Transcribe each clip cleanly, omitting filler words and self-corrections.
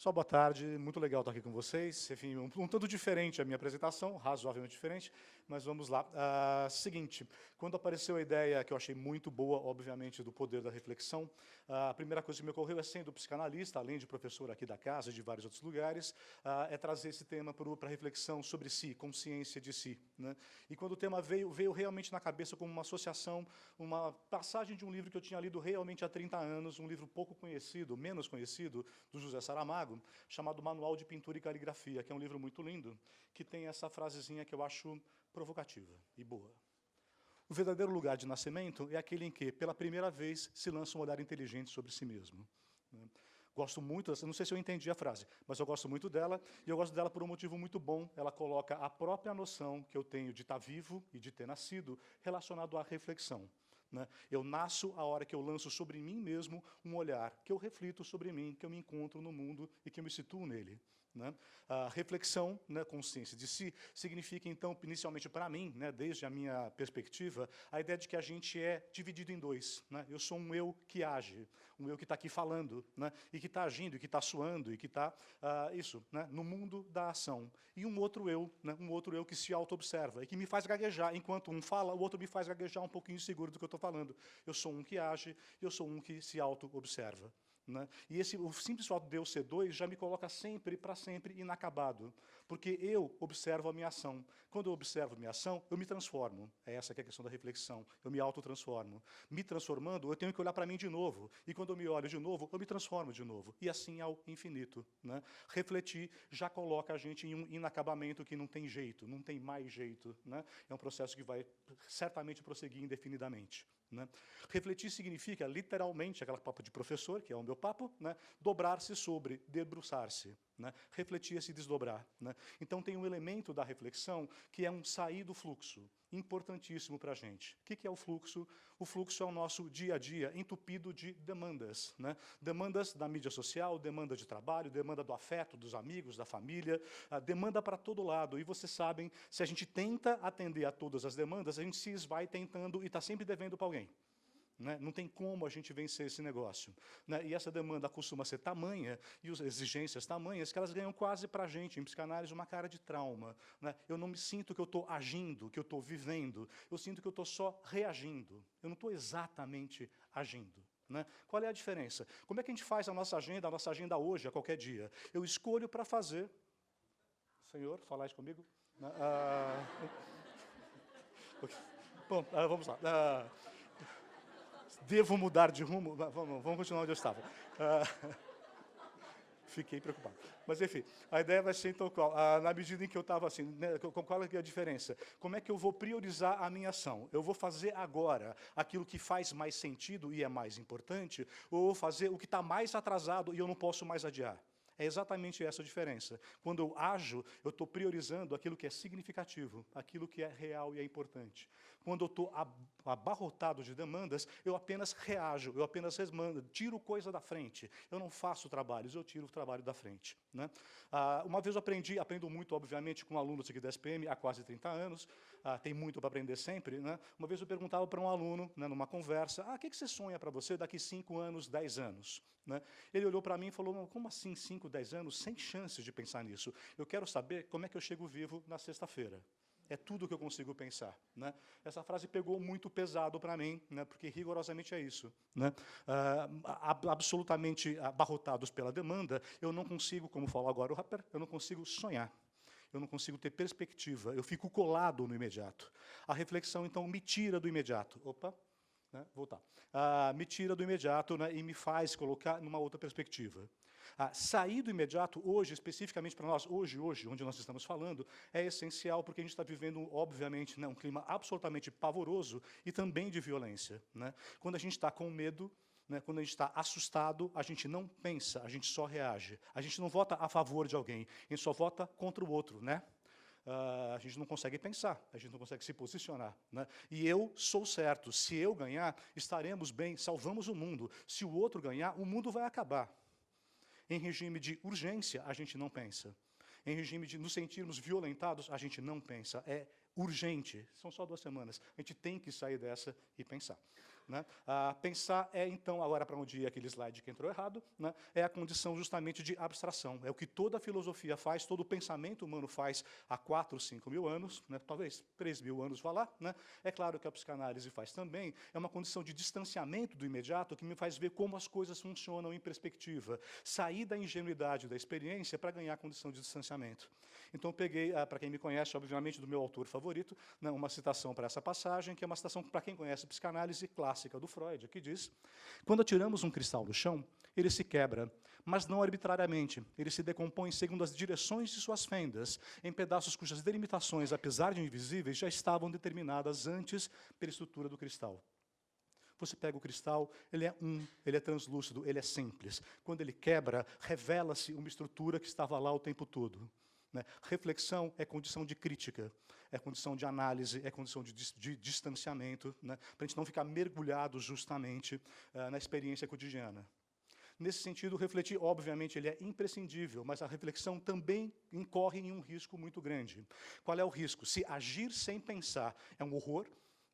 Só boa tarde, muito legal estar aqui com vocês. Enfim, um tanto diferente a minha apresentação, razoavelmente diferente, mas vamos lá. Seguinte, quando apareceu a ideia, que eu achei muito boa, obviamente, do poder da reflexão, a primeira coisa que me ocorreu é, sendo psicanalista, além de professor aqui da casa e de vários outros lugares, é trazer esse tema para a reflexão sobre si, consciência de si, né? E quando o tema veio realmente na cabeça como uma associação, uma passagem de um livro que eu tinha lido realmente há 30 anos, um livro pouco conhecido, menos conhecido, do José Saramago, chamado Manual de Pintura e Caligrafia, que é um livro muito lindo, que tem essa frasezinha que eu acho provocativa e boa. O verdadeiro lugar de nascimento é aquele em que, pela primeira vez, se lança um olhar inteligente sobre si mesmo. Gosto muito, não sei se eu entendi a frase, mas eu gosto muito dela, e eu gosto dela por um motivo muito bom. Ela coloca a própria noção que eu tenho de estar vivo e de ter nascido relacionado à reflexão. Eu nasço a hora que eu lanço sobre mim mesmo um olhar, que eu reflito sobre mim, que eu me encontro no mundo e que eu me situo nele. A reflexão, consciência de si, significa, então, inicialmente para mim, desde a minha perspectiva, a ideia de que a gente é dividido em dois. Eu sou um eu que age, um eu que está aqui falando, e que está agindo, e que está suando, e que está, no mundo da ação. E um outro eu que se auto-observa, e que me faz gaguejar. Enquanto um fala, o outro me faz gaguejar um pouquinho inseguro do que eu estou falando. Eu sou um que age, eu sou um que se auto-observa. E o simples fato de eu ser dois já me coloca sempre, para sempre, inacabado. Porque eu observo a minha ação. Quando eu observo a minha ação, eu me transformo. É essa que é a questão da reflexão. Eu me autotransformo. Me transformando, eu tenho que olhar para mim de novo. E quando eu me olho de novo, eu me transformo de novo. E assim ao infinito. Refletir já coloca a gente em um inacabamento que não tem jeito, não tem mais jeito. É um processo que vai certamente prosseguir indefinidamente. Refletir significa, literalmente, aquela papo de professor, que é o meu papo, dobrar-se sobre, debruçar-se. Refletir é se desdobrar. Então, tem um elemento da reflexão que é um sair do fluxo, importantíssimo para a gente. O que é o fluxo? O fluxo é o nosso dia a dia entupido de demandas. Demandas da mídia social, demanda de trabalho, demanda do afeto, dos amigos, da família, demanda para todo lado. E vocês sabem, se a gente tenta atender a todas as demandas, a gente se esvai tentando e está sempre devendo para alguém. Não tem como a gente vencer esse negócio. E essa demanda costuma ser tamanha, e as exigências tamanhas, que elas ganham quase para a gente, em psicanálise, uma cara de trauma. Eu não me sinto que eu estou agindo, que eu estou vivendo, eu sinto que eu estou só reagindo. Eu não estou exatamente agindo. Qual é a diferença? Como é que a gente faz a nossa agenda hoje, a qualquer dia? Eu escolho para fazer... Senhor, falais comigo? Bom, vamos lá. Devo mudar de rumo? Vamos continuar onde eu estava. Fiquei preocupado. Mas, enfim, a ideia vai ser, então, qual? Na medida em que eu estava assim, qual é a diferença? Como é que eu vou priorizar a minha ação? Eu vou fazer agora aquilo que faz mais sentido e é mais importante, ou vou fazer o que está mais atrasado e eu não posso mais adiar? É exatamente essa a diferença. Quando eu ajo, eu estou priorizando aquilo que é significativo, aquilo que é real e é importante. Quando eu estou abarrotado de demandas, eu apenas reajo, eu apenas tiro coisa da frente. Eu não faço trabalhos, eu tiro o trabalho da frente. Uma vez eu aprendo muito, obviamente, com alunos aqui da SPM há quase 30 anos, tem muito para aprender sempre. Uma vez eu perguntava para um aluno, numa conversa, o que você sonha para você daqui 5 anos, 10 anos? Ele olhou para mim e falou, como assim 5, 10 anos? Sem chances de pensar nisso. Eu quero saber como é que eu chego vivo na sexta-feira. É tudo que eu consigo pensar. Essa frase pegou muito pesado para mim, porque rigorosamente é isso. Absolutamente abarrotados pela demanda, eu não consigo, como falou agora o rapper, eu não consigo sonhar. Eu não consigo ter perspectiva, eu fico colado no imediato. A reflexão, então, me tira do imediato. Opa, voltar. Me tira do imediato e me faz colocar numa outra perspectiva. Sair do imediato, hoje, especificamente para nós, hoje, onde nós estamos falando, é essencial porque a gente está vivendo, obviamente, um clima absolutamente pavoroso e também de violência. Quando a gente está com medo, quando a gente está assustado, a gente não pensa, a gente só reage. A gente não vota a favor de alguém, a gente só vota contra o outro. A gente não consegue pensar, a gente não consegue se posicionar. E eu sou certo, se eu ganhar, estaremos bem, salvamos o mundo. Se o outro ganhar, o mundo vai acabar. Em regime de urgência, a gente não pensa. Em regime de nos sentirmos violentados, a gente não pensa. É urgente. São só 2 semanas. A gente tem que sair dessa e pensar. Né? Pensar é, então, agora para onde ia aquele slide que entrou errado, né? É a condição justamente de abstração. É o que toda a filosofia faz, todo o pensamento humano faz há 4, 5 mil anos, né? Talvez 3 mil anos vá lá. Né? É claro que a psicanálise faz também, é uma condição de distanciamento do imediato que me faz ver como as coisas funcionam em perspectiva. Sair da ingenuidade da experiência para ganhar a condição de distanciamento. Então, eu peguei, para quem me conhece, obviamente, do meu autor favorito, né, uma citação para essa passagem, que é uma citação para quem conhece a psicanálise clássica do Freud, que diz: quando atiramos um cristal no chão, ele se quebra, mas não arbitrariamente. Ele se decompõe segundo as direções de suas fendas, em pedaços cujas delimitações, apesar de invisíveis, já estavam determinadas antes pela estrutura do cristal. Você pega o cristal, ele é translúcido, ele é simples. Quando ele quebra, revela-se uma estrutura que estava lá o tempo todo. Né? Reflexão é condição de crítica, é condição de análise, é condição de distanciamento, né? Para a gente não ficar mergulhado justamente na experiência cotidiana. Nesse sentido, refletir, obviamente, ele é imprescindível, mas a reflexão também incorre em um risco muito grande. Qual é o risco? Se agir sem pensar é um horror,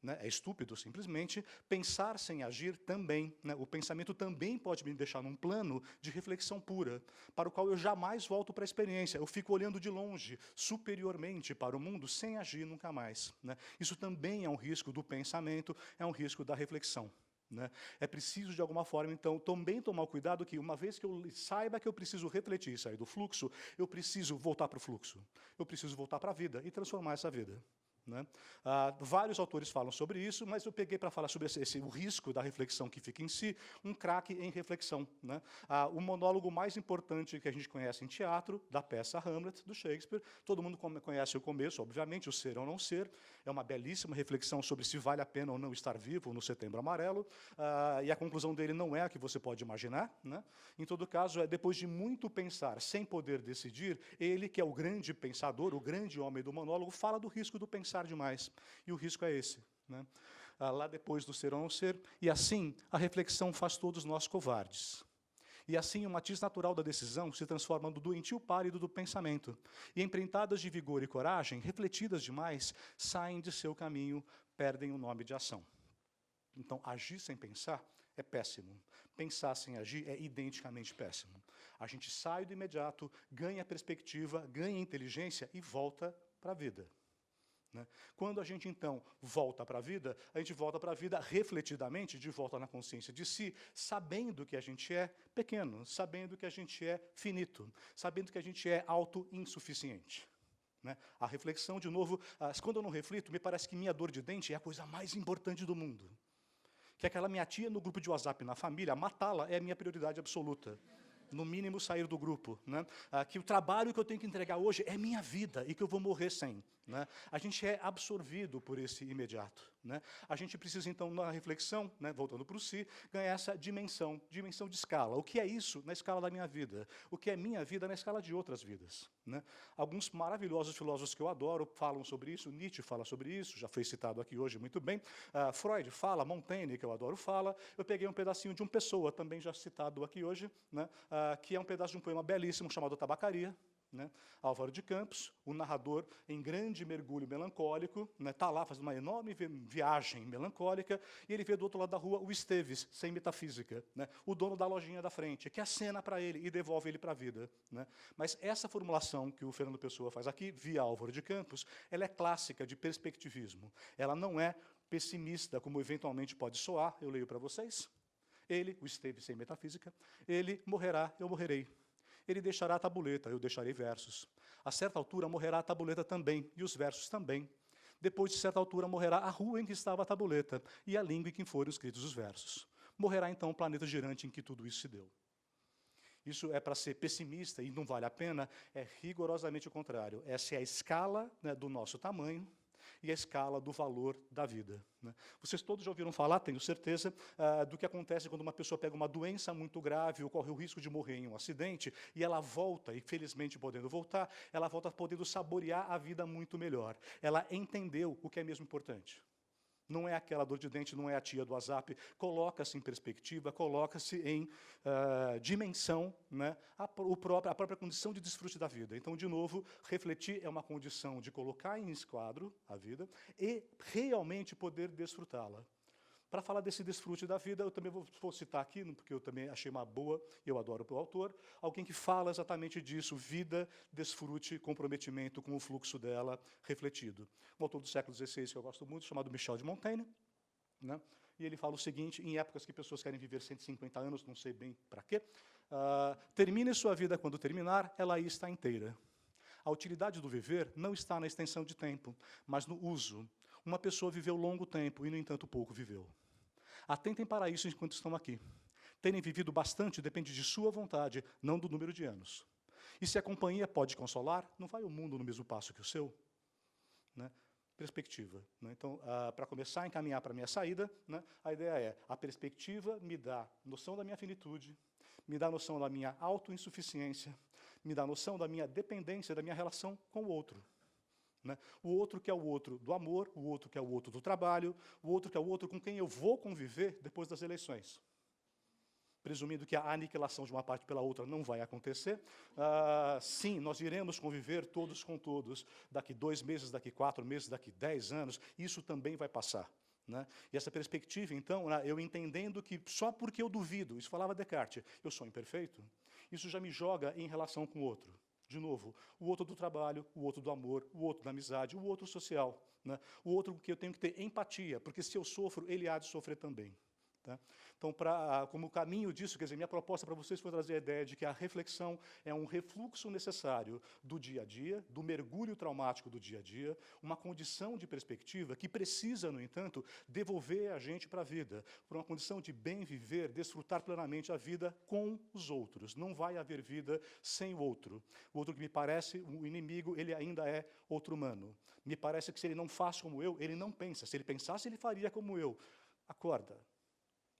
né, é estúpido, simplesmente, pensar sem agir também. Né, o pensamento também pode me deixar num plano de reflexão pura, para o qual eu jamais volto para a experiência. Eu fico olhando de longe, superiormente para o mundo, sem agir nunca mais. Né. Isso também é um risco do pensamento, é um risco da reflexão. Né? É preciso, de alguma forma, então, também tomar o cuidado que, uma vez que eu saiba que eu preciso refletir e sair do fluxo, eu preciso voltar para o fluxo. Eu preciso voltar para a vida e transformar essa vida. Né? Vários autores falam sobre isso, mas eu peguei para falar sobre o risco da reflexão que fica em si, um craque em reflexão. Né? O monólogo mais importante que a gente conhece em teatro, da peça Hamlet, do Shakespeare, todo mundo conhece o começo, obviamente, o ser ou não ser, é uma belíssima reflexão sobre se vale a pena ou não estar vivo no Setembro Amarelo, e a conclusão dele não é a que você pode imaginar. Né? Em todo caso, depois de muito pensar, sem poder decidir, ele, que é o grande pensador, o grande homem do monólogo, fala do risco do pensar demais. E o risco é esse. Né? Lá depois do ser ou não ser. E assim, a reflexão faz todos nós covardes. E assim, o matiz natural da decisão se transforma no doentio pálido do pensamento. E empreitadas de vigor e coragem, refletidas demais, saem de seu caminho, perdem o nome de ação. Então, agir sem pensar é péssimo. Pensar sem agir é identicamente péssimo. A gente sai do imediato, ganha perspectiva, ganha inteligência e volta para a vida. Né? Quando a gente, então, volta para a vida, a gente volta para a vida refletidamente, de volta na consciência de si, sabendo que a gente é pequeno, sabendo que a gente é finito, sabendo que a gente é autoinsuficiente. Né? A reflexão, de novo, quando eu não reflito, me parece que minha dor de dente é a coisa mais importante do mundo. Que aquela minha tia no grupo de WhatsApp na família, matá-la é a minha prioridade absoluta. No mínimo, sair do grupo. Né? Que o trabalho que eu tenho que entregar hoje é minha vida e que eu vou morrer sem. Né? A gente é absorvido por esse imediato. Né? A gente precisa, então, na reflexão, né, voltando para o si, ganhar essa dimensão de escala. O que é isso na escala da minha vida? O que é minha vida na escala de outras vidas? Né? Alguns maravilhosos filósofos que eu adoro falam sobre isso, Nietzsche fala sobre isso, já foi citado aqui hoje muito bem, Freud fala, Montaigne, que eu adoro, fala. Eu peguei um pedacinho de uma pessoa, também já citado aqui hoje, né, que é um pedaço de um poema belíssimo chamado Tabacaria, né? Álvaro de Campos, o narrador em grande mergulho melancólico, está lá fazendo uma enorme viagem melancólica, e ele vê do outro lado da rua o Esteves, sem metafísica, né? O dono da lojinha da frente, que acena para ele e devolve ele para a vida. Né? Mas essa formulação que o Fernando Pessoa faz aqui, via Álvaro de Campos, ela é clássica de perspectivismo. Ela não é pessimista, como eventualmente pode soar, eu leio para vocês. Ele, o Esteves sem metafísica, ele morrerá, eu morrerei. Ele deixará a tabuleta, eu deixarei versos. A certa altura morrerá a tabuleta também, e os versos também. Depois de certa altura morrerá a rua em que estava a tabuleta, e a língua em que foram escritos os versos. Morrerá então o planeta girante em que tudo isso se deu. Isso é para ser pessimista e não vale a pena, é rigorosamente o contrário. Essa é a escala, né, do nosso tamanho, e a escala do valor da vida. Né? Vocês todos já ouviram falar, tenho certeza, do que acontece quando uma pessoa pega uma doença muito grave ou corre o risco de morrer em um acidente, e ela volta, e felizmente podendo voltar, ela volta podendo saborear a vida muito melhor. Ela entendeu o que é mesmo importante. Não é aquela dor de dente, não é a tia do WhatsApp. Coloca-se em perspectiva, coloca-se em dimensão, né, a própria condição de desfrute da vida. Então, de novo, refletir é uma condição de colocar em esquadro a vida e realmente poder desfrutá-la. Para falar desse desfrute da vida, eu também vou citar aqui, porque eu também achei uma boa, eu adoro o autor, alguém que fala exatamente disso, vida, desfrute, comprometimento com o fluxo dela refletido. Um autor do século XVI que eu gosto muito, chamado Michel de Montaigne, né? E ele fala o seguinte, em épocas que pessoas querem viver 150 anos, não sei bem para quê, termine sua vida quando terminar, ela aí está inteira. A utilidade do viver não está na extensão de tempo, mas no uso. Uma pessoa viveu longo tempo e, no entanto, pouco viveu. Atentem para isso enquanto estão aqui. Terem vivido bastante depende de sua vontade, não do número de anos. E se a companhia pode consolar, não vai o mundo no mesmo passo que o seu? Né? Perspectiva. Né? Então, para começar a encaminhar para a minha saída, né, a ideia é, a perspectiva me dá noção da minha finitude, me dá noção da minha autoinsuficiência, me dá noção da minha dependência, da minha relação com o outro. Né? O outro que é o outro do amor, o outro que é o outro do trabalho, o outro que é o outro com quem eu vou conviver depois das eleições. Presumindo que a aniquilação de uma parte pela outra não vai acontecer, sim, nós iremos conviver todos com todos, daqui 2 meses, daqui 4 meses, daqui 10 anos, isso também vai passar. Né? E essa perspectiva, então, eu entendendo que só porque eu duvido, isso falava Descartes, eu sou imperfeito, isso já me joga em relação com o outro. De novo, o outro do trabalho, o outro do amor, o outro da amizade, o outro social. Né? O outro que eu tenho que ter empatia, porque se eu sofro, ele há de sofrer também. Tá? Então, como caminho disso, quer dizer, minha proposta para vocês foi trazer a ideia de que a reflexão é um refluxo necessário do dia a dia, do mergulho traumático do dia a dia, uma condição de perspectiva que precisa, no entanto, devolver a gente para a vida, para uma condição de bem viver, desfrutar plenamente a vida com os outros. Não vai haver vida sem o outro. O outro que me parece, o inimigo, ele ainda é outro humano. Me parece que se ele não faz como eu, ele não pensa. Se ele pensasse, ele faria como eu. Acorda.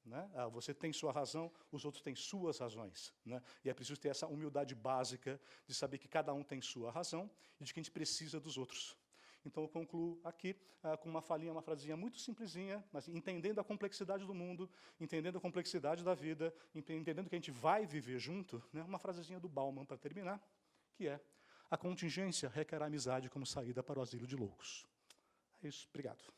Né? Você tem sua razão, os outros têm suas razões. Né? E é preciso ter essa humildade básica de saber que cada um tem sua razão e de que a gente precisa dos outros. Então, eu concluo aqui com uma falinha, uma frasinha muito simplesinha, mas entendendo a complexidade do mundo, entendendo a complexidade da vida, entendendo que a gente vai viver junto, né? Uma frasezinha do Bauman para terminar, que é: a contingência requer a amizade como saída para o asilo de loucos. É isso, obrigado.